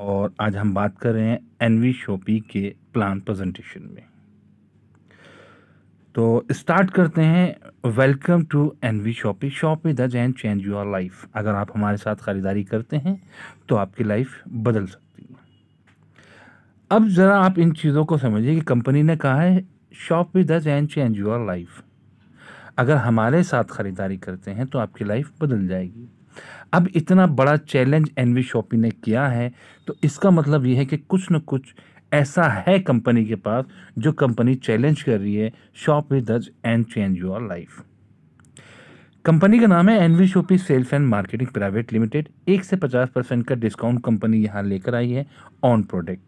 और आज हम बात कर रहे हैं एनवी शॉपी के प्लान प्रेजेंटेशन में। तो स्टार्ट करते हैं। Welcome to NV Shoppy, shop with us and change your life. अगर आप हमारे साथ ख़रीदारी करते हैं तो आपकी लाइफ बदल सकती है। अब ज़रा आप इन चीज़ों को समझिए कि कंपनी ने कहा है shop with us and change your life. अगर हमारे साथ ख़रीदारी करते हैं तो आपकी लाइफ बदल जाएगी। अब इतना बड़ा चैलेंज एनवी शॉपी ने किया है, तो इसका मतलब ये है कि कुछ न कुछ ऐसा है कंपनी के पास जो कंपनी चैलेंज कर रही है। Shop with us and change your life. Company का नाम है NV Shoppy sales and marketing private limited. 1 से 50% का डिस्काउंट कंपनी यहाँ लेकर आई है ऑन प्रोडक्ट।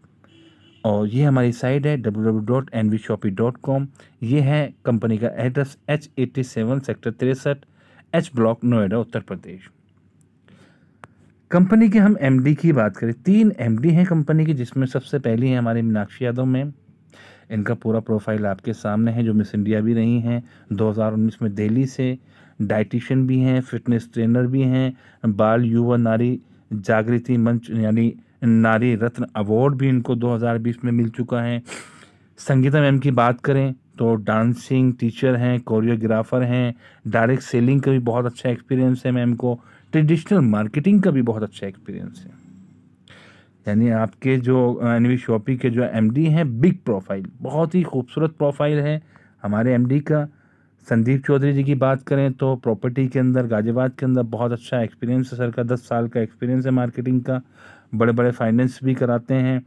और ये हमारी साइट है www.nvshopee.com। ये है कंपनी का address H87 sector 63 H block Noida Uttar Pradesh. Company के हम एमडी की बात करें, 3 एमडी हैं कंपनी की, जिसमें सबसे पहली है हमारी मीनाक्षी यादव मैम। इनका पूरा प्रोफाइल आपके सामने है, जो मिस इंडिया भी रही हैं 2019 में दिल्ली से। डाइटिशियन भी हैं, फिटनेस ट्रेनर भी हैं, बाल युवा नारी जागृति मंच यानी नारी रत्न अवार्ड भी इनको 2020 में मिल चुका है। संगीता मैम की बात करें तो डांसिंग टीचर हैं, कोरियोग्राफर हैं, डायरेक्ट सेलिंग का भी बहुत अच्छा एक्सपीरियंस है मैम को, ट्रेडिशनल मार्केटिंग का भी बहुत अच्छा एक्सपीरियंस है। यानी आपके जो एनवी शॉपी के जो एमडी हैं, बिग प्रोफाइल, बहुत ही खूबसूरत प्रोफाइल है हमारे एमडी का। संदीप चौधरी जी की बात करें तो प्रॉपर्टी के अंदर, गाजियाबाद के अंदर बहुत अच्छा एक्सपीरियंस है सर का, 10 साल का एक्सपीरियंस है मार्केटिंग का, बड़े बड़े फाइनेंस भी कराते हैं।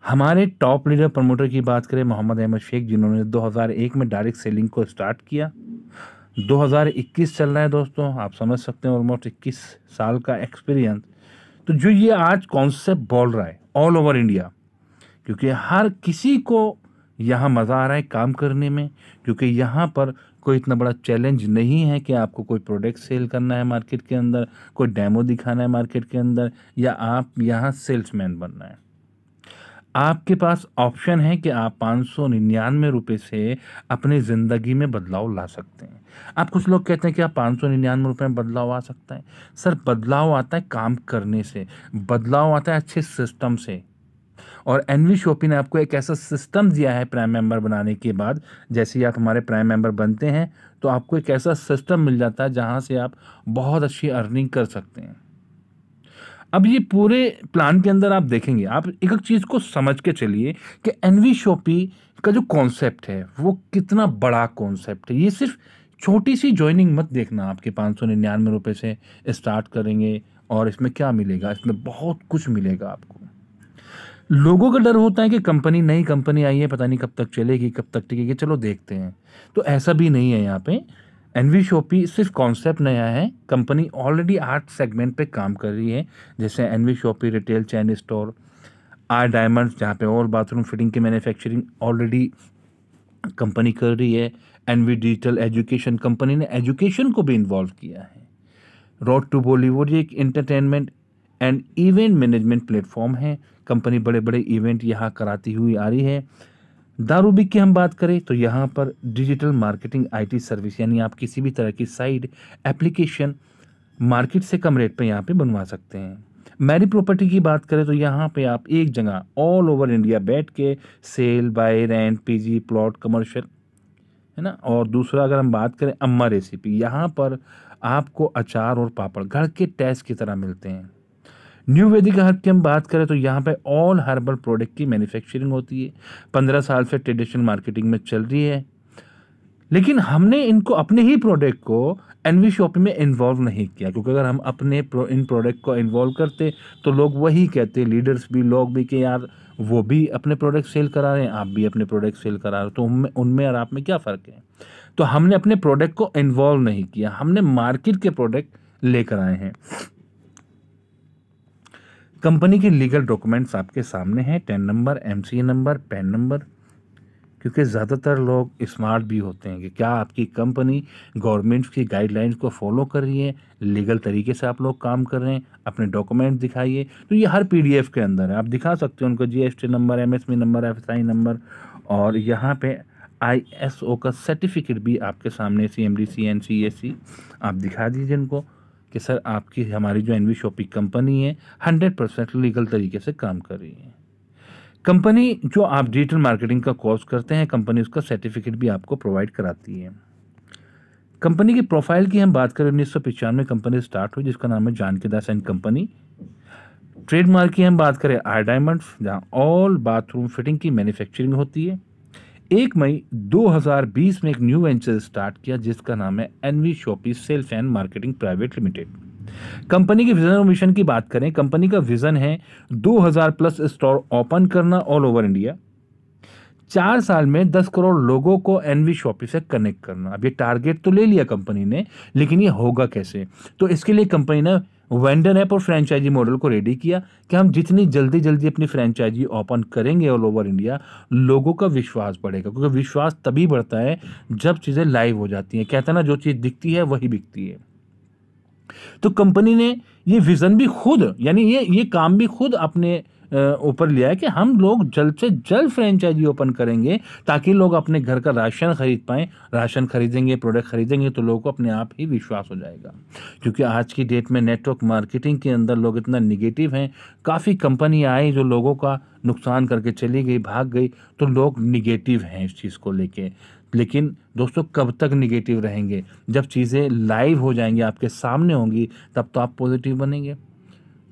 हमारे टॉप लीडर प्रमोटर की बात करें मोहम्मद अहमद शेख, जिन्होंने 2001 में डायरेक्ट सेलिंग को स्टार्ट किया। 2021 चल रहा है दोस्तों, आप समझ सकते हैं, ऑलमोस्ट 21 साल का एक्सपीरियंस। तो जो ये आज कॉन्सेप्ट बोल रहा है ऑल ओवर इंडिया, क्योंकि हर किसी को यहाँ मज़ा आ रहा है काम करने में, क्योंकि यहाँ पर कोई इतना बड़ा चैलेंज नहीं है कि आपको कोई प्रोडक्ट सेल करना है मार्केट के अंदर, कोई डेमो दिखाना है मार्केट के अंदर, या आप यहाँ सेल्समैन बनना है। आपके पास ऑप्शन है कि आप 599 रुपये से अपनी ज़िंदगी में बदलाव ला सकते हैं। अब कुछ लोग कहते हैं कि आप 599 रुपये में बदलाव आ सकता है। सर, बदलाव आता है काम करने से, बदलाव आता है अच्छे सिस्टम से। और एनवी शॉपी ने आपको एक ऐसा सिस्टम दिया है प्राइम मेंबर बनाने के बाद। जैसे ही आप हमारे प्राइम मेंबर बनते हैं तो आपको एक ऐसा सिस्टम मिल जाता है जहां से आप बहुत अच्छी अर्निंग कर सकते हैं। अब ये पूरे प्लान के अंदर आप देखेंगे, आप एक एक चीज़ को समझ के चलिए कि एनवी शॉपी का जो कॉन्सेप्ट है वो कितना बड़ा कॉन्सेप्ट है। ये सिर्फ छोटी सी ज्वाइनिंग मत देखना, आपके 599 रुपये से स्टार्ट करेंगे और इसमें क्या मिलेगा, इसमें बहुत कुछ मिलेगा आपको। लोगों का डर होता है कि कंपनी, नई कंपनी आई है, पता नहीं कब तक चलेगी, कब तक टिकेगी, चलो देखते हैं। तो ऐसा भी नहीं है यहाँ पे। एनवी शॉपी सिर्फ कॉन्सेप्ट नया है, कंपनी ऑलरेडी 8 सेगमेंट पे काम कर रही है। जैसे NV Shoppy retail chain store, R diamonds, जहाँ पे और बाथरूम फिटिंग की मैन्युफैक्चरिंग ऑलरेडी कंपनी कर रही है। एनवी डिजिटल एजुकेशन, कंपनी ने एजुकेशन को भी इन्वॉल्व किया है। रोड टू बॉलीवुड, ये एक entertainment and event management platform है, कंपनी बड़े बड़े इवेंट यहाँ कराती हुई आ रही है। दारूबिक की हम बात करें तो यहाँ पर डिजिटल मार्केटिंग आईटी सर्विस, यानी आप किसी भी तरह की साइट एप्लीकेशन मार्केट से कम रेट पे यहाँ पे बनवा सकते हैं। मैरी प्रॉपर्टी की बात करें तो यहाँ पे आप एक जगह ऑल ओवर इंडिया बैठ के sale, buy, rent, PG, plot, commercial, है ना। और दूसरा अगर हम बात करें अम्मा रेसिपी, यहाँ पर आपको अचार और पापड़ घर के टेस्ट की तरह मिलते हैं। न्यू वैदिक हर्ब की हम बात करें तो यहाँ पे ऑल हर्बल प्रोडक्ट की मैन्युफैक्चरिंग होती है। 15 साल से ट्रेडिशनल मार्केटिंग में चल रही है, लेकिन हमने इनको, अपने ही प्रोडक्ट को एनवी शॉपी में इन्वॉल्व नहीं किया, क्योंकि अगर हम अपने इन प्रोडक्ट को इन्वॉल्व करते तो लोग वही कहते, लीडर्स भी, लोग भी, कि यार वो भी अपने प्रोडक्ट सेल करा रहे हैं, आप भी अपने प्रोडक्ट सेल करा रहे हो, तो उनमें और आप में क्या फ़र्क है। तो हमने अपने प्रोडक्ट को इन्वॉल्व नहीं किया, हमने मार्केट के प्रोडक्ट लेकर आए हैं। कंपनी के लीगल डॉक्यूमेंट्स आपके सामने हैं, ten number, MCA number, pan number, क्योंकि ज़्यादातर लोग स्मार्ट भी होते हैं कि क्या आपकी कंपनी गवर्नमेंट की गाइडलाइंस को फॉलो कर रही है, लीगल तरीके से आप लोग काम कर रहे हैं, अपने डॉक्यूमेंट दिखाइए। तो ये हर पीडीएफ के अंदर है, आप दिखा सकते हो उनको GST number, MSME number, FSI number, और यहाँ पे आईएसओ का सर्टिफिकेट भी आपके सामने, सीएमडी, सीएनसी, एसी, आप दिखा दीजिए इनको। कि सर आपकी हमारी जो एनवी शॉपिंग कंपनी है 100% लीगल तरीके से काम कर रही है। कंपनी जो आप डिजिटल मार्केटिंग का कोर्स करते हैं, कंपनी उसका सर्टिफिकेट भी आपको प्रोवाइड कराती है। कंपनी की प्रोफाइल की हम बात करें, 1995 कंपनी स्टार्ट हुई जिसका नाम है जानकी दास एंड कंपनी। ट्रेडमार्क की हम बात करें आर डायमंड्स, जहां ऑल बाथरूम फिटिंग की मैन्युफैक्चरिंग होती है। 1 मई 2020 में एक न्यू वेंचर स्टार्ट किया जिसका नाम है NV Shoppy sales and marketing private limited. Company के विजन और मिशन की बात करें, कंपनी का विजन है 2000 प्लस स्टोर ओपन करना ऑल ओवर इंडिया। 4 साल में 10 करोड़ लोगों को एनवी शॉपी से कनेक्ट करना। अब ये टारगेट तो ले लिया कंपनी ने, लेकिन ये होगा कैसे? तो इसके लिए कंपनी ने वेंडर ऐप और फ्रेंचाइजी मॉडल को रेडी किया कि हम जितनी जल्दी जल्दी अपनी फ्रेंचाइजी ओपन करेंगे ऑल ओवर इंडिया, लोगों का विश्वास बढ़ेगा, क्योंकि विश्वास तभी बढ़ता है जब चीज़ें लाइव हो जाती हैं। कहते हैं ना, जो चीज़ दिखती है वही बिकती है। तो कंपनी ने ये विजन भी खुद, यानी ये काम भी खुद अपने ऊपर लिया है कि हम लोग जल्द से जल्द फ्रेंचाइजी ओपन करेंगे ताकि लोग अपने घर का राशन खरीद पाएं। राशन खरीदेंगे, प्रोडक्ट खरीदेंगे तो लोगों को अपने आप ही विश्वास हो जाएगा। क्योंकि आज की डेट में नेटवर्क मार्केटिंग के अंदर लोग इतना निगेटिव हैं। काफ़ी कंपनी आई जो लोगों का नुकसान करके चली गई, भाग गई, तो लोग निगेटिव हैं इस चीज़ को लेके। लेकिन दोस्तों, कब तक निगेटिव रहेंगे? जब चीज़ें लाइव हो जाएंगी, आपके सामने होंगी, तब तो आप पॉजिटिव बनेंगे।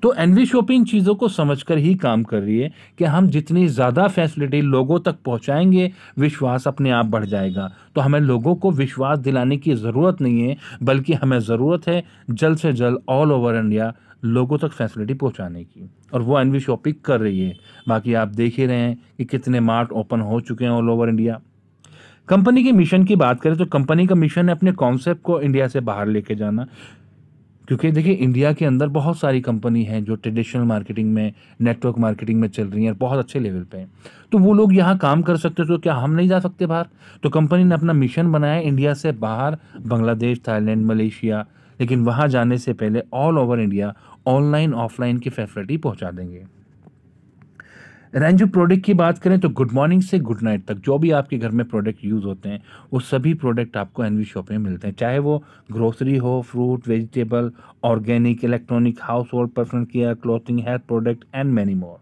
तो एनवी शॉपिंग चीज़ों को समझकर ही काम कर रही है कि हम जितनी ज़्यादा फैसिलिटी लोगों तक पहुंचाएंगे, विश्वास अपने आप बढ़ जाएगा। तो हमें लोगों को विश्वास दिलाने की ज़रूरत नहीं है, बल्कि हमें ज़रूरत है जल्द से जल्द ऑल ओवर इंडिया लोगों तक फैसिलिटी पहुंचाने की, और वो एनवी शॉपिंग कर रही है। बाकी आप देख ही रहे हैं कि कितने मार्ट ओपन हो चुके हैं ऑल ओवर इंडिया। कंपनी के मिशन की बात करें तो कंपनी का मिशन है अपने कॉन्सेप्ट को इंडिया से बाहर लेके जाना। क्योंकि देखिए, इंडिया के अंदर बहुत सारी कंपनी हैं जो ट्रेडिशनल मार्केटिंग में, नेटवर्क मार्केटिंग में चल रही हैं, बहुत अच्छे लेवल पे हैं। तो वो लोग यहाँ काम कर सकते, तो क्या हम नहीं जा सकते बाहर? तो कंपनी ने अपना मिशन बनाया इंडिया से बाहर, बांग्लादेश, थाईलैंड, मलेशिया। लेकिन वहाँ जाने से पहले all over India online offline की फैसिलिटी पहुँचा देंगे। रेंज ऑफ प्रोडक्ट की बात करें तो गुड मॉर्निंग से गुड नाइट तक जो भी आपके घर में प्रोडक्ट यूज़ होते हैं, वो सभी प्रोडक्ट आपको एनवी शॉप में मिलते हैं। चाहे वो ग्रोसरी हो, fruit, vegetable, organic, electronic, house hold, personal care, clothing, health product and many more.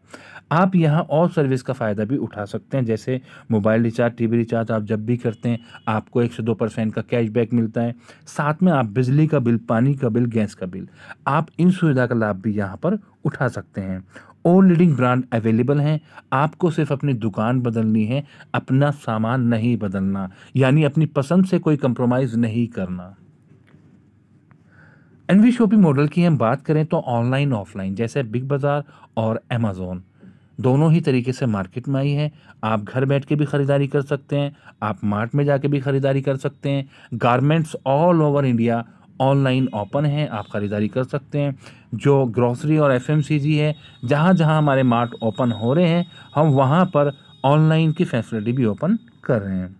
आप यहाँ और सर्विस का फ़ायदा भी उठा सकते हैं, जैसे मोबाइल रिचार्ज, टीवी रिचार्ज आप जब भी करते हैं आपको 1 से 2% का कैशबैक मिलता है। साथ में आप बिजली का बिल, पानी का बिल, गैस का बिल, आप इन सुविधा का लाभ भी यहाँ पर उठा सकते हैं। और लीडिंग ब्रांड अवेलेबल हैं। आपको सिर्फ अपनी दुकान बदलनी है, अपना सामान नहीं बदलना, यानी अपनी पसंद से कोई कंप्रोमाइज़ नहीं करना। एनवी शॉपिंग मॉडल की हम बात करें तो ऑनलाइन ऑफलाइन, जैसे बिग बाज़ार और अमेज़ॉन, दोनों ही तरीके से मार्केट में आई है। आप घर बैठ के भी ख़रीदारी कर सकते हैं, आप मार्ट में जाके भी ख़रीदारी कर सकते हैं। Garments all over India online open है, आप ख़रीदारी कर सकते हैं। जो ग्रोसरी और एफएमसीजी है, जहाँ जहाँ हमारे मार्ट ओपन हो रहे हैं, हम वहाँ पर ऑनलाइन की फैसिलिटी भी ओपन कर रहे हैं।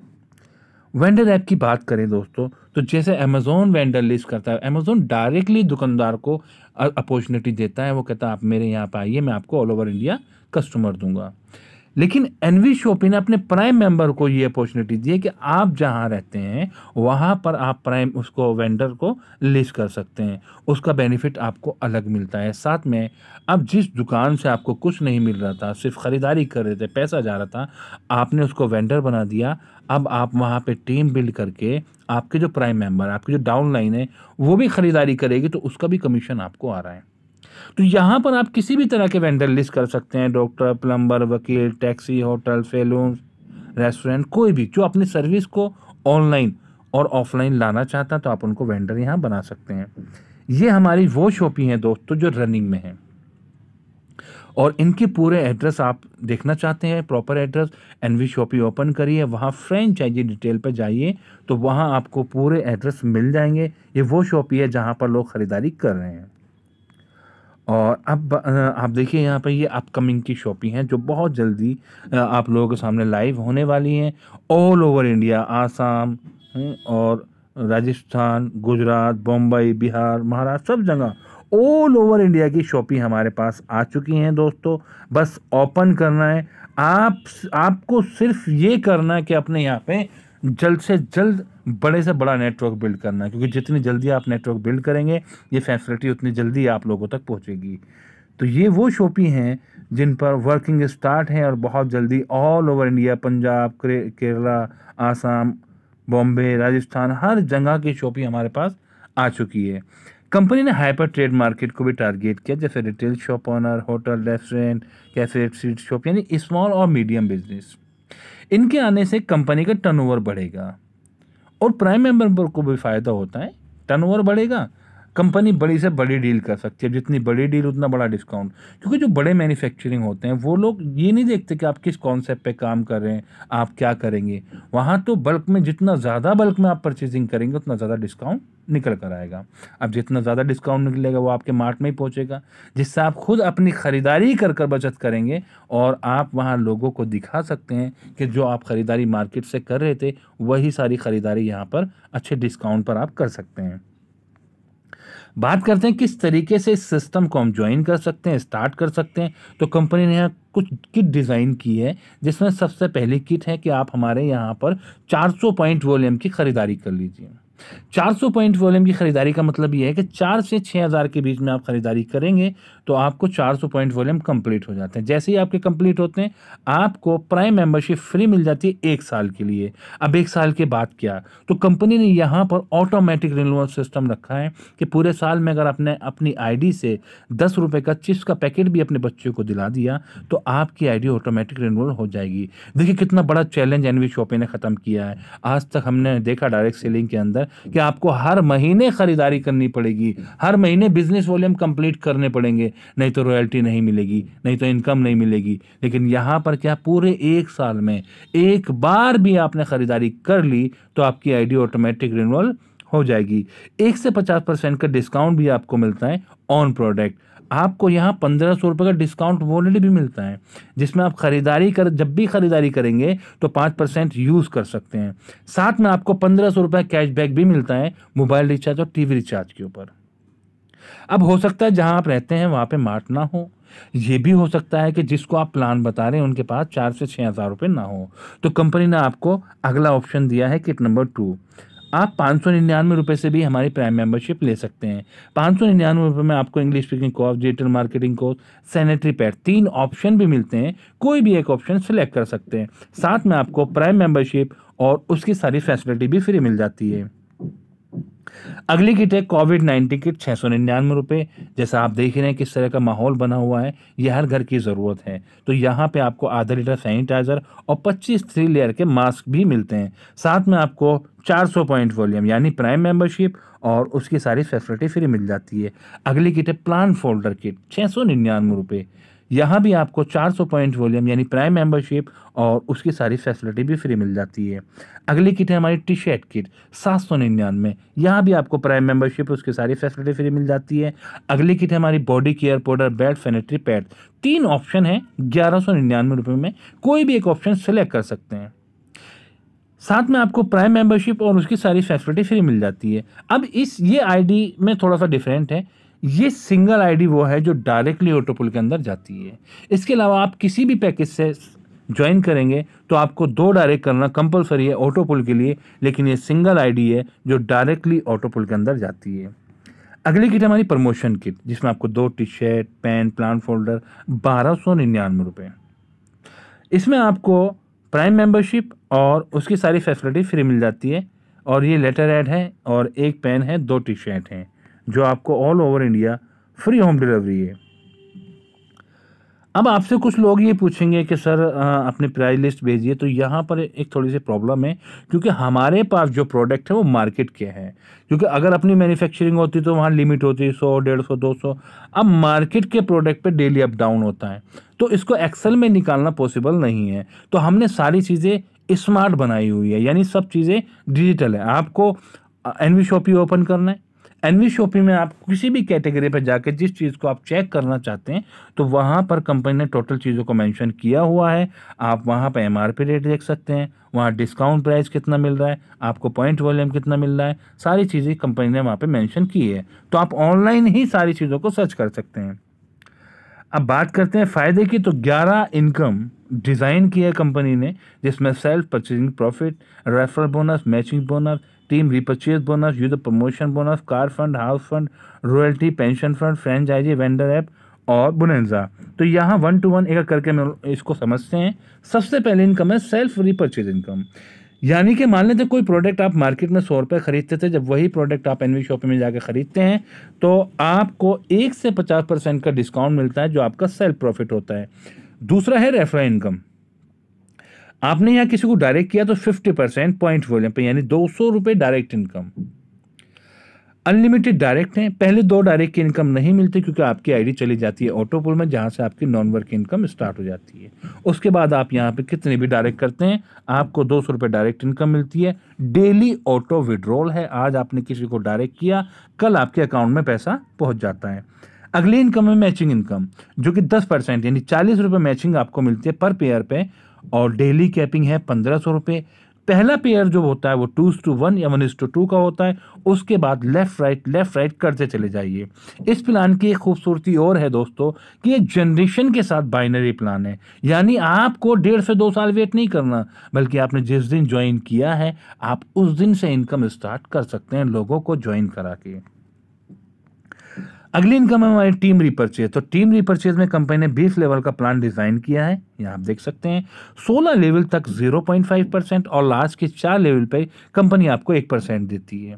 वेंडर ऐप की बात करें दोस्तों, तो जैसे अमेज़ॉन वेंडर लिस्ट करता है, अमेज़ॉन डायरेक्टली दुकानदार को अपॉर्चुनिटी देता है। वो कहता है आप मेरे यहाँ पे आइए, मैं आपको ऑल ओवर इंडिया कस्टमर दूंगा। लेकिन एनवी शॉपिंग ने अपने प्राइम मेंबर को ये अपॉर्चुनिटी दी है कि आप जहाँ रहते हैं वहाँ पर आप प्राइम उसको वेंडर को लिस्ट कर सकते हैं। उसका बेनिफिट आपको अलग मिलता है। साथ में अब जिस दुकान से आपको कुछ नहीं मिल रहा था, सिर्फ ख़रीदारी कर रहे थे, पैसा जा रहा था, आपने उसको वेंडर बना दिया। अब आप वहाँ पे टीम बिल्ड करके आपके जो प्राइम मेंबर, आपकी जो डाउन लाइन है, वो भी ख़रीदारी करेगी, तो उसका भी कमीशन आपको आ रहा है। तो यहाँ पर आप किसी भी तरह के वेंडर लिस्ट कर सकते हैं, डॉक्टर, प्लम्बर, वकील, टैक्सी, होटल, सैलून, रेस्टोरेंट, कोई भी जो अपनी सर्विस को ऑनलाइन और ऑफलाइन लाना चाहता है, तो आप उनको वेंडर यहाँ बना सकते हैं। ये हमारी वो शॉपिंग है दोस्तों जो रनिंग में है, और इनके पूरे एड्रेस आप देखना चाहते हैं, proper address, NV Shoppy open करिए, वहाँ फ्रेंचाइजी डिटेल पे जाइए, तो वहाँ आपको पूरे एड्रेस मिल जाएंगे। ये वो शॉपी है जहाँ पर लोग ख़रीदारी कर रहे हैं। और अब आप देखिए यहाँ पे ये अपकमिंग की शॉपिंग है जो बहुत जल्दी आप लोगों के सामने लाइव होने वाली हैं। ऑल ओवर इंडिया, आसाम और राजस्थान, गुजरात, बम्बई, बिहार, महाराष्ट्र, सब जगह ऑल ओवर इंडिया की शॉपिंग हमारे पास आ चुकी हैं दोस्तों। बस ओपन करना है, आपको सिर्फ ये करना है कि अपने यहाँ पे जल्द से जल्द बड़े से बड़ा नेटवर्क बिल्ड करना है, क्योंकि जितनी जल्दी आप नेटवर्क बिल्ड करेंगे ये फैसिलिटी उतनी जल्दी आप लोगों तक पहुंचेगी। तो ये वो शॉपी हैं जिन पर वर्किंग स्टार्ट है और बहुत जल्दी all over India, Punjab, Kerala, Assam, Bombay, Rajasthan, हर जगह की शॉपी हमारे पास आ चुकी है। कंपनी ने हाइपर ट्रेड मार्केट को भी टारगेट किया, जैसे retail shop owner, hotel, restaurant, cafe, street shop, यानी स्मॉल और मीडियम बिजनेस। इनके आने से कंपनी का टर्नओवर बढ़ेगा और प्राइम मेंबर को भी फ़ायदा होता है। टर्नओवर बढ़ेगा, कंपनी बड़ी से बड़ी डील कर सकती है। जितनी बड़ी डील उतना बड़ा डिस्काउंट, क्योंकि जो बड़े मैन्युफैक्चरिंग होते हैं वो लोग ये नहीं देखते कि आप किस कॉन्सेप्ट पे काम कर रहे हैं, आप क्या करेंगे। वहाँ तो बल्क में, जितना ज़्यादा बल्क में आप परचेजिंग करेंगे उतना ज़्यादा डिस्काउंट निकल कर आएगा। अब जितना ज़्यादा डिस्काउंट निकलेगा वो आपके मार्ट में ही पहुँचेगा, जिससे आप खुद अपनी ख़रीदारी कर कर बचत करेंगे और आप वहाँ लोगों को दिखा सकते हैं कि जो आप ख़रीदारी मार्केट से कर रहे थे वही सारी ख़रीदारी यहाँ पर अच्छे डिस्काउंट पर आप कर सकते हैं। बात करते हैं किस तरीके से इस सिस्टम को हम ज्वाइन कर सकते हैं, स्टार्ट कर सकते हैं। तो कंपनी ने यहाँ कुछ किट डिज़ाइन की है, जिसमें सबसे पहली किट है कि आप हमारे यहाँ पर 400 पॉइंट वॉल्यूम की ख़रीदारी कर लीजिए। 400 पॉइंट वॉल्यूम की ख़रीदारी का मतलब ये है कि 4 से 6,000 के बीच में आप ख़रीदारी करेंगे तो आपको 400 पॉइंट वॉल्यूम कंप्लीट हो जाते हैं। जैसे ही आपके कंप्लीट होते हैं आपको प्राइम मेंबरशिप फ्री मिल जाती है 1 साल के लिए। अब 1 साल के बाद क्या, तो कंपनी ने यहाँ पर ऑटोमेटिक रिन्यूअल सिस्टम रखा है कि पूरे साल में अगर आपने अपनी आईडी से 10 रुपये का चिप्स का पैकेट भी अपने बच्चों को दिला दिया तो आपकी आईडी ऑटोमेटिक रिन्यूअल हो जाएगी। देखिए कितना बड़ा चैलेंज एनवी शॉपी ने ख़त्म किया है। आज तक हमने देखा डायरेक्ट सेलिंग के अंदर कि आपको हर महीने खरीदारी करनी पड़ेगी, हर महीने बिजनेस वॉल्यूम कंप्लीट करने पड़ेंगे, नहीं तो रॉयल्टी नहीं मिलेगी, नहीं तो इनकम नहीं मिलेगी। लेकिन यहाँ पर क्या, पूरे 1 साल में एक बार भी आपने खरीदारी कर ली तो आपकी आईडी ऑटोमेटिक रिन्यूअल हो जाएगी। 1 से 50% का डिस्काउंट भी आपको मिलता है ऑन प्रोडक्ट। आपको यहाँ 1500 रुपये का डिस्काउंट ऑलरेडी भी मिलता है, जिसमें आप जब भी खरीदारी करेंगे तो 5% यूज़ कर सकते हैं। साथ में आपको 1500 रुपये कैशबैक भी मिलता है मोबाइल रिचार्ज और टीवी रिचार्ज के ऊपर। अब हो सकता है जहां आप रहते हैं वहां पे मार्ट ना हो, ये भी हो सकता है कि जिसको आप प्लान बता रहे हैं उनके पास 4 से 6,000 रुपये ना हो। तो कंपनी ने आपको अगला ऑप्शन दिया है किट नंबर 2। आप 599 रुपये से भी हमारी प्राइम मेंबरशिप ले सकते हैं। 599 रुपये में आपको English speaking course, digital marketing course, sanitary pad, 3 option भी मिलते हैं। कोई भी एक ऑप्शन सेलेक्ट कर सकते हैं। साथ में आपको प्राइम मेंबरशिप और उसकी सारी फैसिलिटी भी फ्री मिल जाती है। अगली किट है कोविड-19 किट, 699 रुपये। जैसा आप देख रहे हैं किस तरह का माहौल बना हुआ है, ये हर घर की ज़रूरत है। तो यहाँ पे आपको आधा लीटर सैनिटाइज़र और 25 3 लेयर के मास्क भी मिलते हैं। साथ में आपको 400 पॉइंट वॉल्यूम यानी प्राइम मेंबरशिप और उसकी सारी फैसिलिटी फ्री मिल जाती है। अगली किट है प्लान फोल्डर किट, 699 रुपये। यहाँ भी आपको 400 पॉइंट वॉल्यूम यानी प्राइम मेंबरशिप और उसकी सारी फैसिलिटी भी फ्री मिल जाती है। अगली किट है हमारी टी शर्ट किट, 799। यहाँ भी आपको प्राइम मेंबरशिप उसकी सारी फैसिलिटी फ्री मिल जाती है। अगली किट है हमारी body care powder, belt, sanitary pad. 3 option है 1199 रुपये में, कोई भी एक ऑप्शन सेलेक्ट कर सकते हैं। साथ में आपको प्राइम मेंबरशिप और उसकी सारी फैसिलिटी फ्री मिल जाती है। अब ये आईडी में थोड़ा सा डिफरेंट है। ये सिंगल आईडी वो है जो डायरेक्टली ऑटोपुल के अंदर जाती है। इसके अलावा आप किसी भी पैकेज से ज्वाइन करेंगे तो आपको 2 डायरेक्ट करना कंपलसरी है ऑटोपुल के लिए, लेकिन ये सिंगल आईडी है जो डायरेक्टली ऑटोपुल के अंदर जाती है। अगली किट हमारी प्रमोशन किट, जिसमें आपको 2 T shirt, pen, plan folder, 1299 रुपये। इसमें आपको प्राइम मेंबरशिप और उसकी सारी फैसिलिटी फ्री मिल जाती है। और ये लेटर ऐड है और 1 पेन है, 2 टी शर्ट हैं, जो आपको all over India free home delivery है। अब आपसे कुछ लोग ये पूछेंगे कि सर अपनी प्राइस लिस्ट भेजिए। तो यहाँ पर एक थोड़ी सी प्रॉब्लम है, क्योंकि हमारे पास जो प्रोडक्ट है वो मार्केट के हैं। क्योंकि अगर अपनी मैन्युफैक्चरिंग होती तो वहाँ लिमिट होती 100, 150, 200। अब मार्केट के प्रोडक्ट पे डेली अप डाउन होता है, तो इसको एक्सेल में निकालना पॉसिबल नहीं है। तो हमने सारी चीज़ें स्मार्ट बनाई हुई है, यानी सब चीज़ें डिजिटल है। आपको एनवी शॉपी ओपन करना है, एनवी शॉपी में आप किसी भी कैटेगरी पर जाकर जिस चीज़ को आप चेक करना चाहते हैं तो वहाँ पर कंपनी ने टोटल चीज़ों को मेंशन किया हुआ है। आप वहाँ पर एमआरपी रेट देख सकते हैं, वहाँ डिस्काउंट प्राइस कितना मिल रहा है, आपको पॉइंट वॉल्यूम कितना मिल रहा है, सारी चीज़ें कंपनी ने वहाँ पे मेंशन की है। तो आप ऑनलाइन ही सारी चीज़ों को सर्च कर सकते हैं। अब बात करते हैं फ़ायदे की। तो 11 इनकम डिज़ाइन किया है कंपनी ने, जिसमें self purchasing profit, referral bonus, matching bonus, team repurchase bonus, user promotion bonus, car fund, house fund, royalty, pension fund, franchisee, vendor app और बोनेंजा। तो यहाँ 1 to 1 एक करके हम इसको समझते हैं। सबसे पहले इनकम है सेल्फ रिपर्चेज इनकम, यानी कि मान लेते कोई प्रोडक्ट आप मार्केट में 100 रुपये खरीदते थे, जब वही प्रोडक्ट आप एनवी शॉपिंग में जाकर खरीदते हैं तो आपको 1 से 50% का डिस्काउंट मिलता है, जो आपका सेल्फ प्रॉफिट होता है। दूसरा है रेफरल इनकम। आपने यहाँ किसी को डायरेक्ट किया तो 50% पॉइंट वॉल्यूम पे, यानी 200 रुपये डायरेक्ट इनकम। अनलिमिटेड डायरेक्ट हैं। पहले 2 डायरेक्ट की इनकम नहीं मिलती क्योंकि आपकी आईडी चली जाती है ऑटोपुल में, जहां से आपकी नॉन वर्क इनकम स्टार्ट हो जाती है। उसके बाद आप यहाँ पे कितने भी डायरेक्ट करते हैं आपको 200 रुपये डायरेक्ट इनकम मिलती है। डेली ऑटो विड्रॉल है, आज आपने किसी को डायरेक्ट किया, कल आपके अकाउंट में पैसा पहुंच जाता है। अगली इनकम है मैचिंग इनकम, जो कि 10% यानी 40 रुपये मैचिंग आपको मिलती है पर पेयर पे, और डेली कैपिंग है 1500 रुपये। पहला पेयर जो होता है वो 2:1 या 1:2 का होता है। उसके बाद लेफ्ट राइट करते चले जाइए। इस प्लान की एक खूबसूरती और है दोस्तों कि ये जनरेशन के साथ बाइनरी प्लान है, यानी आपको 1.5 से 2 साल वेट नहीं करना, बल्कि आपने जिस दिन ज्वाइन किया है आप उस दिन से इनकम स्टार्ट कर सकते हैं लोगों को ज्वाइन करा के। अगली इनकम है हमारी टीम रिपर्चेज। तो टीम रिपर्चेज में कंपनी ने 20 लेवल का प्लान डिजाइन किया है, यहाँ आप देख सकते हैं। 16 लेवल तक 0.5% और लास्ट के 4 लेवल पे कंपनी आपको 1% देती है।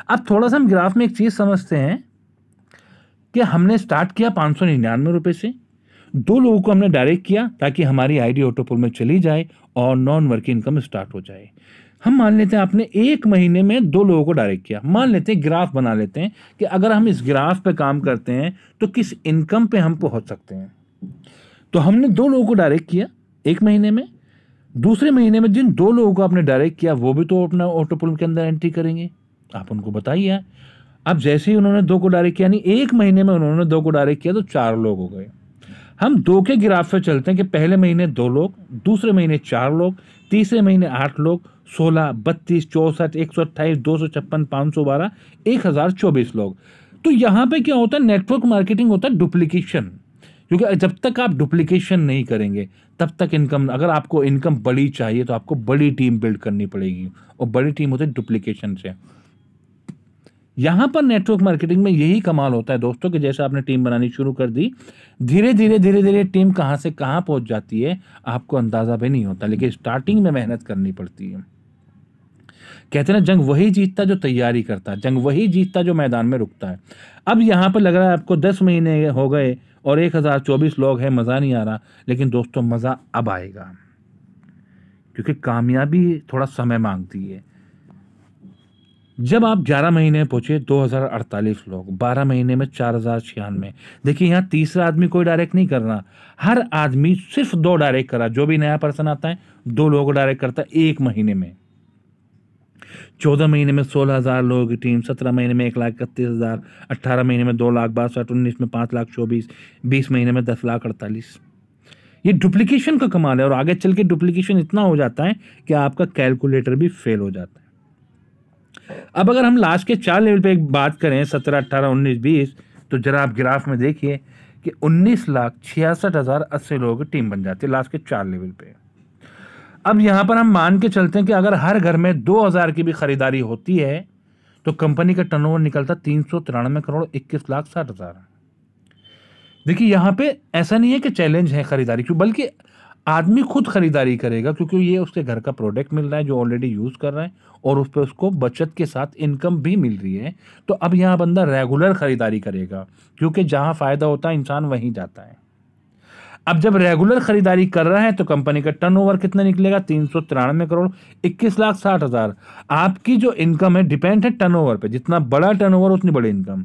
अब थोड़ा सा हम ग्राफ में एक चीज समझते हैं कि हमने स्टार्ट किया 599 रुपये से, 2 लोगों को हमने डायरेक्ट किया ताकि हमारी आईडी ऑटोपुल में चली जाए और नॉन वर्क इनकम स्टार्ट हो जाए। हम मान लेते हैं आपने 1 महीने में 2 लोगों को डायरेक्ट किया। मान लेते हैं ग्राफ बना लेते हैं कि अगर हम इस ग्राफ पे काम करते हैं तो किस इनकम पे हम पहुंच सकते हैं। तो हमने 2 लोगों को डायरेक्ट किया 1 महीने में। दूसरे महीने में जिन 2 लोगों को आपने डायरेक्ट किया वो भी तो अपना ऑटोपुल के अंदर एंट्री करेंगे, आप उनको बताइए। अब जैसे ही उन्होंने 2 को डायरेक्ट किया, यानी 1 महीने में उन्होंने 2 को डायरेक्ट किया तो 4 लोग हो गए। हम 2 के ग्राफ पे चलते हैं कि पहले महीने 2 लोग, दूसरे महीने 4 लोग, तीसरे महीने 8 लोग, 16, 32, 64, 128, 256, 512, 1024 लोग। तो यहाँ पे क्या होता है, नेटवर्क मार्केटिंग होता है डुप्लीकेशन, क्योंकि जब तक आप डुप्लीकेशन नहीं करेंगे तब तक इनकम, अगर आपको इनकम बड़ी चाहिए तो आपको बड़ी टीम बिल्ड करनी पड़ेगी, और बड़ी टीम होती है डुप्लीकेशन से। यहां पर नेटवर्क मार्केटिंग में यही कमाल होता है दोस्तों कि जैसे आपने टीम बनानी शुरू कर दी, धीरे धीरे टीम कहां से कहां पहुंच जाती है आपको अंदाजा भी नहीं होता, लेकिन स्टार्टिंग में मेहनत करनी पड़ती है। कहते हैं ना, जंग वही जीतता जो तैयारी करता है, जंग वही जीतता जो मैदान में रुकता है। अब यहां पर लग रहा है आपको 10 महीने हो गए और 1024 लोग हैं, मजा नहीं आ रहा, लेकिन दोस्तों मजा अब आएगा, क्योंकि कामयाबी थोड़ा समय मांगती है। जब आप 11 महीने में पहुंचे 2048 लोग, 12 महीने में 4096। देखिए यहाँ तीसरा आदमी कोई डायरेक्ट नहीं कर रहा, हर आदमी सिर्फ 2 डायरेक्ट करा। जो भी नया पर्सन आता है 2 लोगों को डायरेक्ट करता है 1 महीने में। 14 महीने में 16,000 लोगों की टीम, 17 महीने में 1,31,000, 18 महीने में 2,62,000, 19 में 5,24,000, 20 महीने में 10,48,000। ये डुप्लीकेशन का कमाल है, और आगे चल के डुप्लीकेशन इतना हो जाता है कि आपका कैलकुलेटर भी फेल हो जाता है। अब अगर हम लास्ट के 4 लेवल पे एक बात करें, 17, 18, 19, 20, तो जरा आप ग्राफ में देखिए कि 19,66,080 लोगों की टीम बन जाती है लास्ट के 4 लेवल पे। अब यहां पर हम मान के चलते हैं कि अगर हर घर में 2,000 की भी खरीदारी होती है तो कंपनी का टर्नओवर निकलता 393 करोड़ 21,60,000। देखिए यहां पे ऐसा नहीं है कि चैलेंज है खरीदारी, क्यों, बल्कि आदमी खुद खरीदारी करेगा, क्योंकि ये उसके घर का प्रोडक्ट मिल रहा है जो ऑलरेडी यूज कर रहा है, और उस पर उसको बचत के साथ इनकम भी मिल रही है। तो अब यहाँ बंदा रेगुलर खरीदारी करेगा, क्योंकि जहां फायदा होता है इंसान वहीं जाता है। अब जब रेगुलर खरीदारी कर रहा है तो कंपनी का टर्नओवर कितना निकलेगा, 393 करोड़ 21,60,000। आपकी जो इनकम है डिपेंड है टर्नओवर पे, जितना बड़ा टर्नओवर उतनी बड़ी इनकम।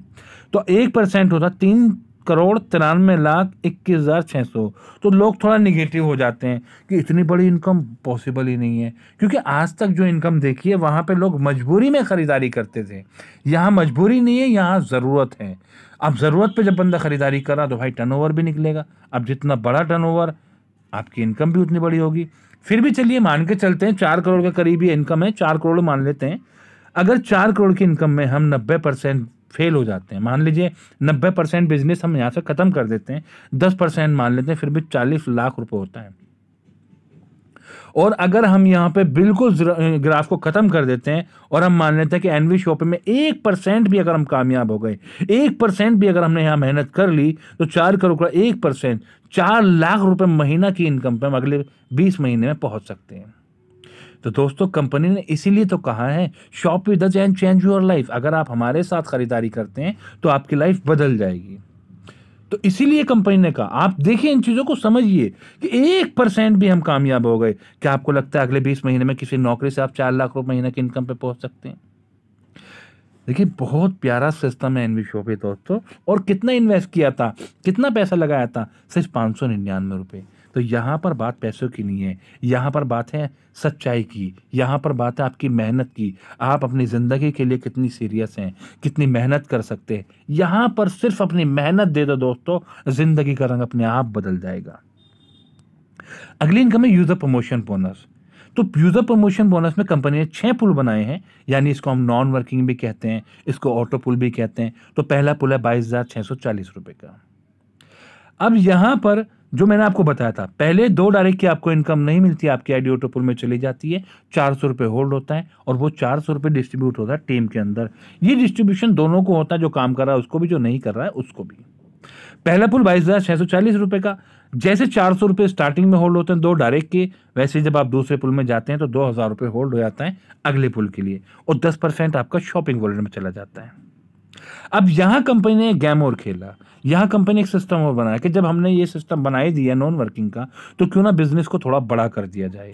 तो 1% होता 3,93,21,600। तो लोग थोड़ा निगेटिव हो जाते हैं कि इतनी बड़ी इनकम पॉसिबल ही नहीं है, क्योंकि आज तक जो इनकम देखी है वहां पे लोग मजबूरी में खरीदारी करते थे। यहाँ मजबूरी नहीं है, यहाँ जरूरत है। अब जरूरत पे जब बंदा खरीदारी कर रहा तो भाई टर्नओवर भी निकलेगा। अब जितना बड़ा टर्नओवर आपकी इनकम भी उतनी बड़ी होगी। फिर भी चलिए मान के चलते हैं 4 करोड़ के करीब ही इनकम है, 4 करोड़ मान लेते हैं। अगर 4 करोड़ की इनकम में हम 90% फेल हो जाते हैं, मान लीजिए 90% बिजनेस हम यहाँ से खत्म कर देते हैं, 10% मान लेते हैं, फिर भी 40 लाख रुपए होता है। और अगर हम यहाँ पे बिल्कुल ग्राफ को खत्म कर देते हैं और हम मान लेते हैं कि एनवी शॉपिंग में 1% भी अगर हम कामयाब हो गए, 1% भी अगर हमने यहाँ मेहनत कर ली, तो 4 करोड़ का 1% 4 लाख रुपए महीना की इनकम पे हम अगले 20 महीने में पहुंच सकते हैं। तो दोस्तों, कंपनी ने इसीलिए तो कहा है shop with us and change your life. अगर आप हमारे साथ खरीदारी करते हैं तो आपकी लाइफ बदल जाएगी। तो इसीलिए कंपनी ने कहा, आप देखिए, इन चीजों को समझिए कि 1% भी हम कामयाब हो गए, क्या आपको लगता है अगले 20 महीने में किसी नौकरी से आप 4 लाख रुपए महीने की इनकम पे पहुंच सकते हैं? देखिए, बहुत प्यारा सिस्टम है एनवी शॉप पे दोस्तों। और कितना इन्वेस्ट किया था, कितना पैसा लगाया था? सिर्फ 599 रुपए। तो यहाँ पर बात पैसों की नहीं है, यहाँ पर बात है सच्चाई की, यहाँ पर बात है आपकी मेहनत की। आप अपनी ज़िंदगी के लिए कितनी सीरियस हैं, कितनी मेहनत कर सकते हैं। यहाँ पर सिर्फ अपनी मेहनत दे दो दोस्तों, ज़िंदगी का रंग अपने आप बदल जाएगा। अगली इनकम है यूज़र प्रमोशन बोनस। तो यूज़र प्रमोशन बोनस में कंपनी ने 6 पुल बनाए हैं, यानी इसको हम नॉन वर्किंग भी कहते हैं, इसको ऑटो पुल भी कहते हैं। तो पहला पुल है 22,640 रुपये का। अब यहाँ पर जो मैंने आपको बताया था, पहले 2 डायरेक्ट की आपको इनकम नहीं मिलती, आपकी आईडी ऑटो पुल में चली जाती है, 400 रुपये होल्ड होता है और वो 400 रुपये डिस्ट्रीब्यूट होता है टीम के अंदर। ये डिस्ट्रीब्यूशन दोनों को होता है, जो काम कर रहा है उसको भी, जो नहीं कर रहा है उसको भी। पहला पुल 22,640 रुपये का। जैसे 400 रुपये स्टार्टिंग में होल्ड होते हैं 2 डायरेक्ट के, वैसे जब आप दूसरे पुल में जाते हैं तो 2,000 रुपये होल्ड हो जाता है अगले पुल के लिए, और 10% आपका शॉपिंग वॉलेट में चला जाता है। अब यहाँ कंपनी ने गेम और खेला, यहाँ कंपनी ने एक सिस्टम और बनाया कि जब हमने ये सिस्टम बना ही दिया नॉन वर्किंग का, तो क्यों ना बिजनेस को थोड़ा बड़ा कर दिया जाए।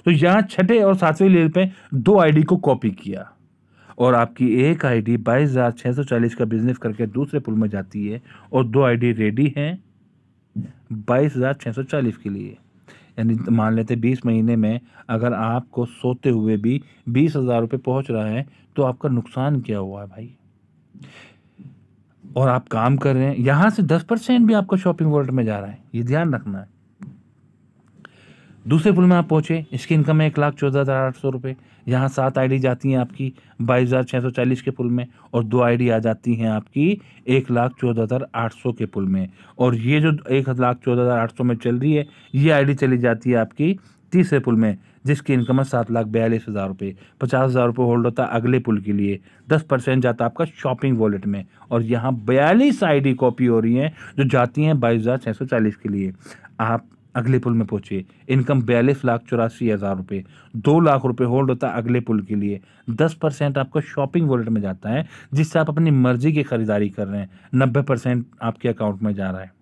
तो यहाँ 6ठे और 7वें लेवल पे 2 आईडी को कॉपी किया, और आपकी एक आईडी 22,640 का बिजनेस करके दूसरे पुल में जाती है, और 2 आईडी रेडी हैं 22,640 के लिए। यानी मान लेते 20 महीने में अगर आपको सोते हुए भी 20,000 रुपये पहुँच रहा है, तो आपका नुकसान क्या हुआ है भाई? और आप काम कर रहे हैं, यहाँ से 10% भी आपका शॉपिंग वॉलेट में जा रहा है, ये ध्यान रखना है। दूसरे पुल में आप पहुंचे, इसकी इनकम है 1,14,800 रुपये। यहाँ 7 आईडी जाती हैं आपकी 22,640 के पुल में, और 2 आईडी आ जाती हैं आपकी 1,14,800 के पुल में। और ये जो 1,14,800 में चल रही है, ये आईडी चली जाती है आपकी तीसरे पुल में, जिसकी इनकम है 7,42,000 रुपये। 50,000 रुपये होल्ड होता है अगले पुल के लिए, 10% जाता है आपका शॉपिंग वॉलेट में, और यहाँ 42 आईडी कॉपी हो रही हैं जो जाती हैं 22,640 के लिए। आप अगले पुल में पहुंचे, इनकम 42,84,000 रुपये, 2 लाख रुपये होल्ड होता है अगले पुल के लिए, 10% आपका शॉपिंग वॉलेट में जाता है, जिससे आप अपनी मर्जी की खरीदारी कर रहे हैं, 90% आपके अकाउंट में जा रहा है।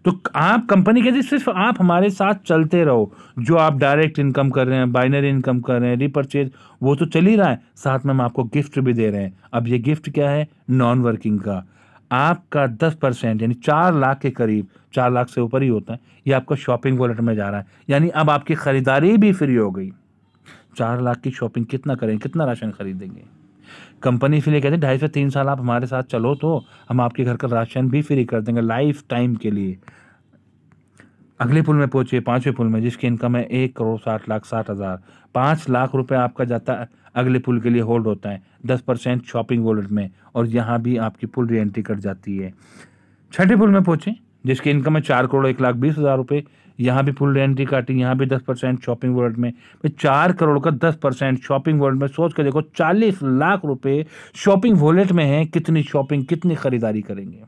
तो आप, कंपनी कहती है सिर्फ आप हमारे साथ चलते रहो। जो आप डायरेक्ट इनकम कर रहे हैं, बाइनरी इनकम कर रहे हैं, रीपरचेज, वो तो चल ही रहा है, साथ में हम आपको गिफ्ट भी दे रहे हैं। अब ये गिफ्ट क्या है? नॉन वर्किंग का आपका 10%, यानी 4 लाख के करीब, 4 लाख से ऊपर ही होता है, ये आपका शॉपिंग वॉलेट में जा रहा है। यानी अब आपकी खरीदारी भी फ्री हो गई। 4 लाख की शॉपिंग कितना करें, कितना राशन खरीदेंगे? कंपनी इसलिए कहते हैं 2.5 से 3 साल आप हमारे साथ चलो तो हम आपके घर का राशन भी फ्री कर देंगे लाइफ टाइम के लिए। अगले पुल में पहुंचे, 5वें पुल में, जिसकी इनकम है 1,60,60,000। 5 लाख रुपए आपका जाता है अगले पुल के लिए, होल्ड होता है 10% शॉपिंग वॉलेट में, और यहाँ भी आपकी पुल री एंट्री कट जाती है। 6ठे पुल में पहुंचे, जिसकी इनकम है 4,01,20,000 रुपये। यहाँ भी फुल एंट्री काटी, यहाँ भी 10% शॉपिंग वॉलेट में। 4 करोड़ का 10% शॉपिंग वॉलेट में, सोच के देखो 40 लाख रुपए शॉपिंग वॉलेट में है। कितनी शॉपिंग, कितनी खरीदारी करेंगे?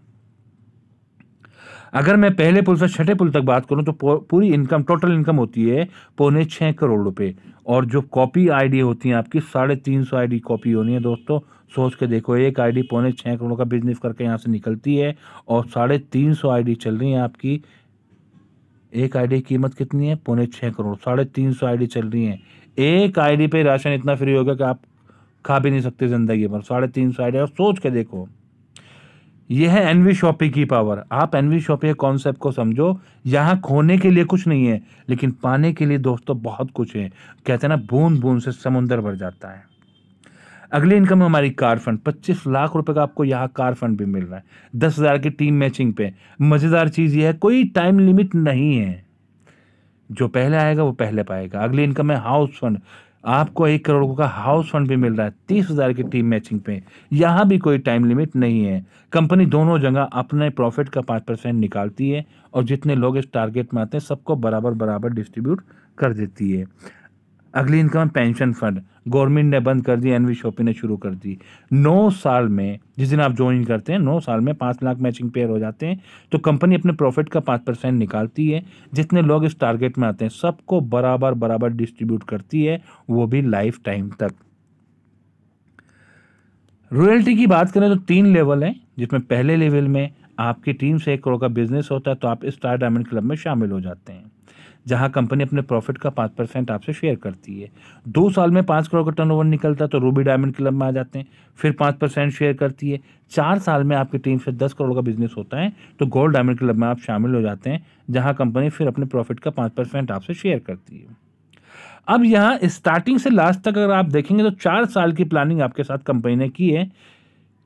अगर मैं पहले पुल से 6ठे पुल तक बात करूं तो पूरी इनकम, टोटल इनकम होती है 6.25 करोड़ रुपए, और जो कॉपी आईडी होती हैं आपकी 350 आईडी कॉपी होनी है दोस्तों। सोच के देखो, एक आईडी 6.25 करोड़ का बिजनेस करके यहाँ से निकलती है, और 350 आईडी चल रही है आपकी। एक आईडी की कीमत कितनी है? 6.25 करोड़। 350 आईडी चल रही है। एक आईडी पे राशन इतना फ्री होगा कि आप खा भी नहीं सकते जिंदगी भर। 350 आईडी, और सोच के देखो, यह है एनवी शॉपिंग की पावर। आप एनवी शॉपिंग कॉन्सेप्ट को समझो। यहाँ खोने के लिए कुछ नहीं है, लेकिन पाने के लिए दोस्तों बहुत कुछ है। कहते हैं ना, बूंद बूंद से समुंदर भर जाता है। अगली इनकम है हमारी कार फंड। 25 लाख रुपए का आपको यहाँ कार फंड भी मिल रहा है, 10,000 की टीम मैचिंग पे। मजेदार चीज यह है, कोई टाइम लिमिट नहीं है, जो पहले आएगा वो पहले पाएगा। अगली इनकम है हाउस फंड। आपको 1 करोड़ का हाउस फंड भी मिल रहा है 30,000 की टीम मैचिंग पे। यहाँ भी कोई टाइम लिमिट नहीं है। कंपनी दोनों जगह अपने प्रॉफिट का 5% निकालती है और जितने लोग इस टारगेट में आते हैं सबको बराबर बराबर डिस्ट्रीब्यूट कर देती है। अगली इनकम है पेंशन फंड। गवर्नमेंट ने बंद कर दी, एनवी शॉपी ने शुरू कर दी। 9 साल में जिस दिन आप ज्वाइन करते हैं 9 साल में 5 लाख मैचिंग पेयर हो जाते हैं, तो कंपनी अपने प्रॉफिट का 5% निकालती है। जितने लोग इस टारगेट में आते हैं सबको बराबर बराबर डिस्ट्रीब्यूट करती है, वो भी लाइफ टाइम तक। रॉयल्टी की बात करें तो 3 लेवल हैं, जिसमें पहले लेवल में आपकी टीम से 1 करोड़ का बिजनेस होता है तो आप स्टार डायमंड क्लब में शामिल हो जाते हैं, जहां कंपनी अपने प्रॉफिट का 5% आपसे शेयर करती है। 2 साल में 5 करोड़ का टर्नओवर निकलता है तो रूबी डायमंड क्लब में आ जाते हैं, फिर 5% शेयर करती है। 4 साल में आपकी टीम से 10 करोड़ का बिजनेस होता है तो गोल्ड डायमंड क्लब में आप शामिल हो जाते हैं, जहां कंपनी फिर अपने प्रॉफिट का 5% आपसे शेयर करती है। अब यहाँ स्टार्टिंग से लास्ट तक अगर आप देखेंगे तो 4 साल की प्लानिंग आपके साथ कंपनी ने की है,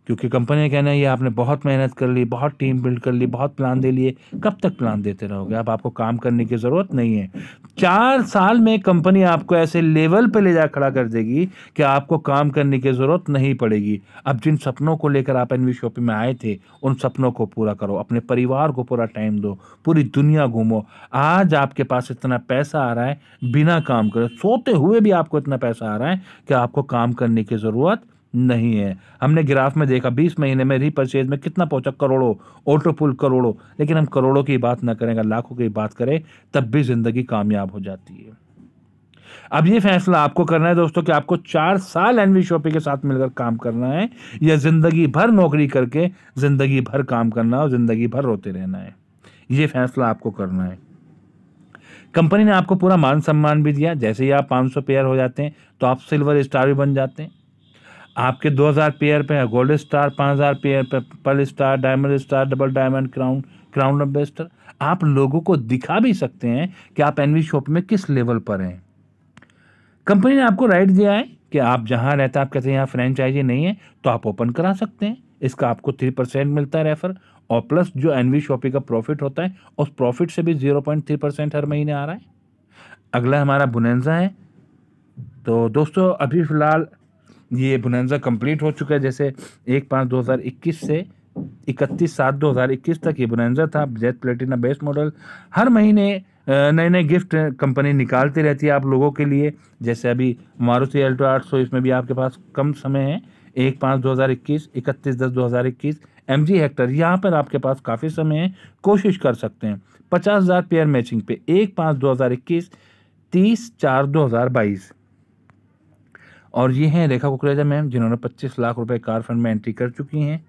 क्योंकि कंपनी का कहना है ये आपने बहुत मेहनत कर ली, बहुत टीम बिल्ड कर ली, बहुत प्लान दे लिए, कब तक प्लान देते रहोगे? अब आपको काम करने की ज़रूरत नहीं है। 4 साल में कंपनी आपको ऐसे लेवल पे ले जा खड़ा कर देगी कि आपको काम करने की ज़रूरत नहीं पड़ेगी। अब जिन सपनों को लेकर आप एनवी शॉपी में आए थे उन सपनों को पूरा करो, अपने परिवार को पूरा टाइम दो, पूरी दुनिया घूमो। आज आपके पास इतना पैसा आ रहा है बिना काम करे, सोते हुए भी आपको इतना पैसा आ रहा है कि आपको काम करने की ज़रूरत नहीं है। हमने ग्राफ में देखा 20 महीने में रीपरचेज में कितना पहुंचा, करोड़ों, ऑटोपुल करोड़ों। लेकिन हम करोड़ों की बात ना करें, अगर लाखों की बात करें तब भी जिंदगी कामयाब हो जाती है। अब ये फैसला आपको करना है दोस्तों कि आपको 4 साल एनवी शॉपी के साथ मिलकर काम करना है या जिंदगी भर नौकरी करके जिंदगी भर काम करना और जिंदगी भर रोते रहना है। ये फैसला आपको करना है। कंपनी ने आपको पूरा मान सम्मान भी दिया। जैसे ही आप 500 पेयर हो जाते हैं तो आप सिल्वर स्टार भी बन जाते हैं। आपके 2000 पेयर पे है गोल्ड स्टार, 5000 पेयर पे pearl star, diamond star, double diamond, crown ambassador. आप लोगों को दिखा भी सकते हैं कि आप एनवी शॉप में किस लेवल पर हैं। कंपनी ने आपको राइट दिया है कि आप जहां रहते हैं, आप कहते हैं यहाँ फ्रेंचाइजी नहीं है तो आप ओपन करा सकते हैं। इसका आपको 3% मिलता है रेफर, और प्लस जो एनवी शॉपी का प्रॉफिट होता है उस प्रॉफिट से भी 0.3% हर महीने आ रहा है। अगला हमारा बोनंजा है। तो दोस्तों अभी फिलहाल ये बोनंजा कंप्लीट हो चुका है। जैसे 1/5/2021 से 31/7/2021 तक ये बोनंजा था। Jet Platina base model. हर महीने नए नए गिफ्ट कंपनी निकालती रहती है आप लोगों के लिए। जैसे अभी मारुति अल्ट्रा 800, इसमें भी आपके पास कम समय है, 1/5/2021, 31/10/2021। MG हेक्टर, यहाँ पर आपके पास काफ़ी समय है, कोशिश कर सकते हैं। 50,000 पेयर मैचिंग पे 1/5/2021, 30/4/2022। और ये हैं रेखा कुकरेजा मैम, जिन्होंने 25 लाख रुपए कार फंड में एंट्री कर चुकी हैं।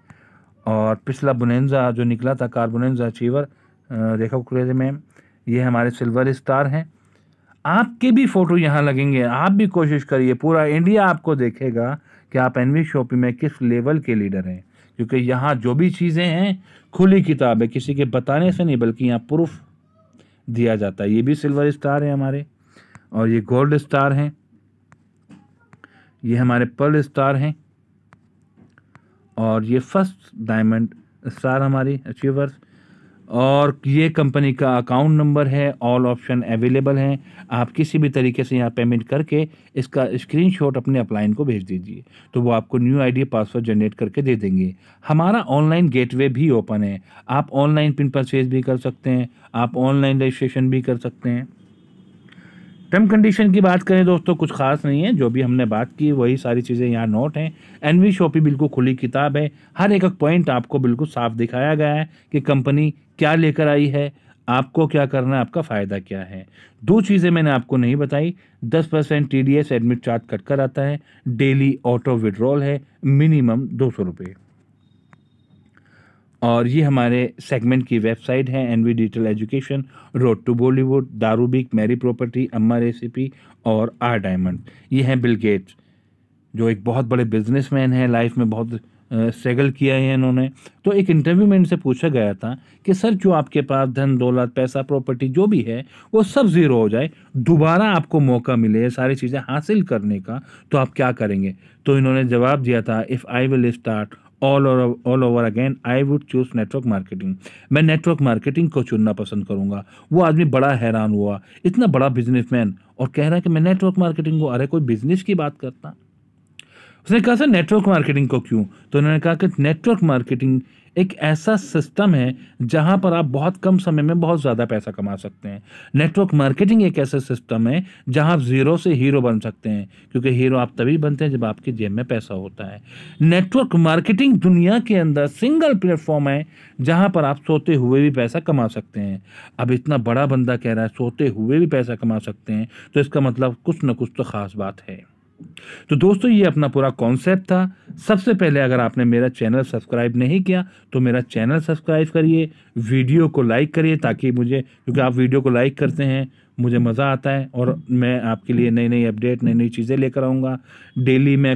और पिछला बोनंजा जो निकला था कार बोनंजा अचीवर, रेखा कुकरेजा मैम, ये हमारे सिल्वर स्टार हैं। आपके भी फोटो यहाँ लगेंगे, आप भी कोशिश करिए, पूरा इंडिया आपको देखेगा कि आप एनवी शॉपी में किस लेवल के लीडर हैं। क्योंकि यहाँ जो भी चीज़ें हैं खुली किताब है, किसी के बताने से नहीं बल्कि यहाँ प्रूफ दिया जाता है। ये भी सिल्वर स्टार है हमारे, और ये गोल्ड स्टार हैं, ये हमारे पर्ल स्टार हैं, और ये फर्स्ट डायमंड स्टार हमारी अचीवर्स। और ये कंपनी का अकाउंट नंबर है, ऑल ऑप्शन अवेलेबल हैं। आप किसी भी तरीके से यहाँ पेमेंट करके इसका स्क्रीनशॉट अपने अपलाइन को भेज दीजिए, तो वो आपको न्यू आईडी पासवर्ड जनरेट करके दे देंगे। हमारा ऑनलाइन गेटवे भी ओपन है, आप ऑनलाइन पिन परचेज भी कर सकते हैं, आप ऑनलाइन रजिस्ट्रेशन भी कर सकते हैं। टर्म कंडीशन की बात करें दोस्तों कुछ खास नहीं है, जो भी हमने बात की वही सारी चीज़ें यहाँ नोट हैं। एनवी शॉपी बिल्कुल खुली किताब है, हर एक पॉइंट आपको बिल्कुल साफ दिखाया गया है कि कंपनी क्या लेकर आई है, आपको क्या करना है, आपका फ़ायदा क्या है। 2 चीज़ें मैंने आपको नहीं बताई। 10% TDS एडमिट चार्ज कट कर आता है, डेली ऑटो विड्रॉल है, मिनिमम 200 रुपये। और ये हमारे सेगमेंट की वेबसाइट है, N V digital education, road to Bollywood, दारूबिक, मैरी प्रॉपर्टी, अम्मा रेसिपी और आर डायमंड। ये हैं बिल गेट्स, जो एक बहुत बड़े बिजनेसमैन हैं, लाइफ में बहुत स्ट्रगल किया है इन्होंने। तो एक इंटरव्यू में इनसे पूछा गया था कि सर जो आपके पास धन दौलत पैसा प्रॉपर्टी जो भी है वो सब ज़ीरो हो जाए, दोबारा आपको मौका मिले सारी चीज़ें हासिल करने का, तो आप क्या करेंगे? तो इन्होंने जवाब दिया था, if I will start all over again I would choose network marketing. मैं नेटवर्क मार्केटिंग को चुनना पसंद करूंगा। वो आदमी बड़ा हैरान हुआ, इतना बड़ा बिजनेसमैन और कह रहा है कि मैं नेटवर्क मार्केटिंग को, अरे कोई बिजनेस की बात करता। उसने कहा सर नेटवर्क मार्केटिंग को क्यों? तो उन्होंने कहा कि नेटवर्क मार्केटिंग एक ऐसा सिस्टम है जहां पर आप बहुत कम समय में बहुत ज़्यादा पैसा कमा सकते हैं। नेटवर्क मार्केटिंग एक ऐसा सिस्टम है जहां आप ज़ीरो से हीरो बन सकते हैं, क्योंकि हीरो आप तभी बनते हैं जब आपकी जेब में पैसा होता है। नेटवर्क मार्केटिंग दुनिया के अंदर सिंगल प्लेटफॉर्म है जहां पर आप सोते हुए भी पैसा कमा सकते हैं। अब इतना बड़ा बंदा कह रहा है सोते हुए भी पैसा कमा सकते हैं, तो इसका मतलब कुछ ना कुछ तो खास बात है। तो दोस्तों ये अपना पूरा कॉन्सेप्ट था। सबसे पहले अगर आपने मेरा चैनल सब्सक्राइब नहीं किया तो मेरा चैनल सब्सक्राइब करिए, वीडियो को लाइक करिए, ताकि मुझे, क्योंकि आप वीडियो को लाइक करते हैं मुझे मज़ा आता है और मैं आपके लिए नई नई अपडेट, नई नई चीज़ें लेकर आऊँगा। डेली मैं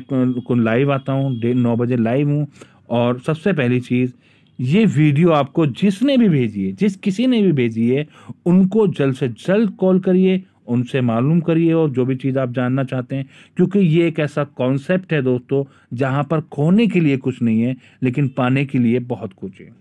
लाइव आता हूँ, 9 बजे लाइव हूँ। और सबसे पहली चीज़, ये वीडियो आपको जिसने भी भेजी है, जिस किसी ने भी भेजी है, उनको जल्द से जल्द कॉल करिए, उनसे मालूम करिए और जो भी चीज़ आप जानना चाहते हैं, क्योंकि ये एक ऐसा कॉन्सेप्ट है दोस्तों जहाँ पर खोने के लिए कुछ नहीं है, लेकिन पाने के लिए बहुत कुछ है।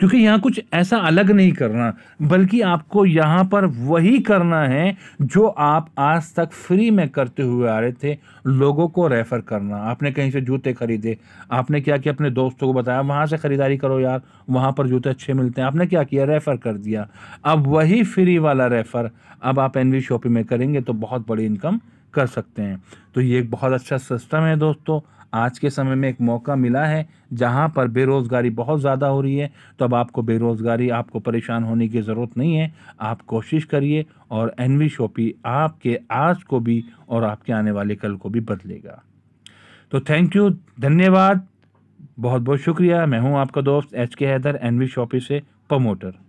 क्योंकि यहाँ कुछ ऐसा अलग नहीं करना, बल्कि आपको यहाँ पर वही करना है जो आप आज तक फ्री में करते हुए आ रहे थे, लोगों को रेफर करना। आपने कहीं से जूते खरीदे, आपने क्या किया, अपने दोस्तों को बताया वहाँ से खरीदारी करो यार, वहाँ पर जूते अच्छे मिलते हैं, आपने क्या किया, रेफर कर दिया। अब वही फ्री वाला रेफर अब आप एनवी शॉपिंग में करेंगे तो बहुत बड़ी इनकम कर सकते हैं। तो ये एक बहुत अच्छा सिस्टम है दोस्तों। आज के समय में एक मौका मिला है जहां पर बेरोज़गारी बहुत ज़्यादा हो रही है, तो अब आपको बेरोज़गारी, आपको परेशान होने की ज़रूरत नहीं है। आप कोशिश करिए और एनवी शॉपी आपके आज को भी और आपके आने वाले कल को भी बदलेगा। तो थैंक यू, धन्यवाद, बहुत बहुत शुक्रिया। मैं हूं आपका दोस्त HK हैदर, एनवी शॉपी से प्रमोटर।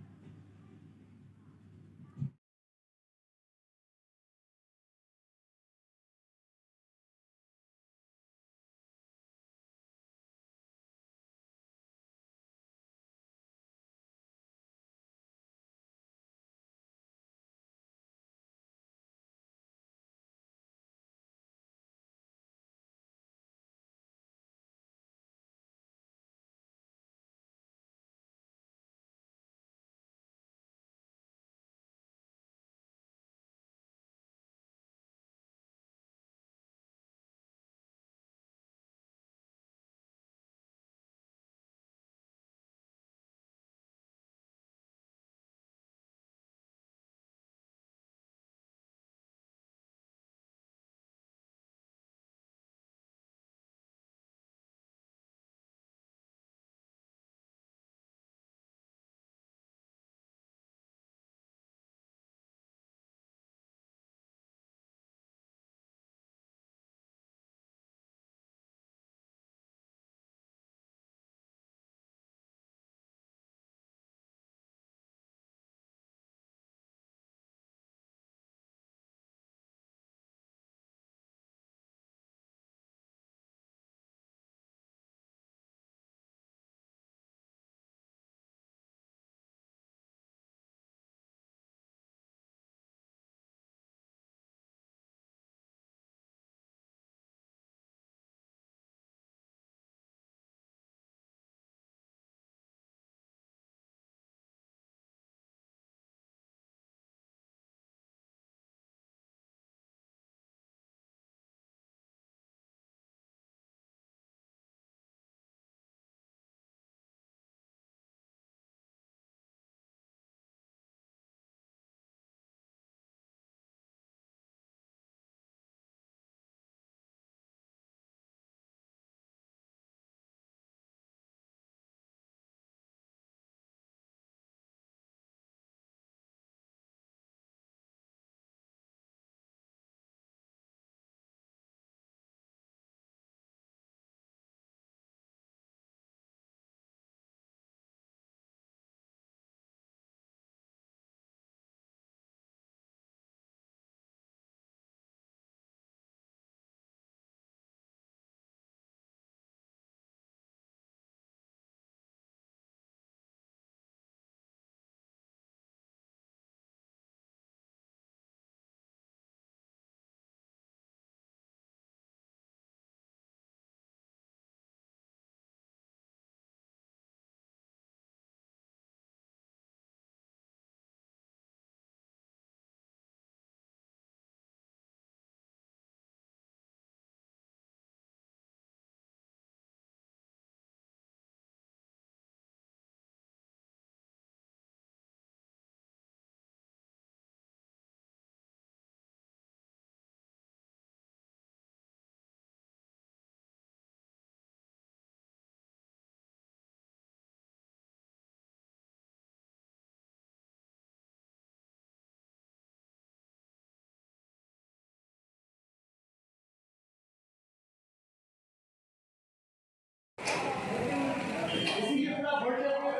जितना बढ़ जाए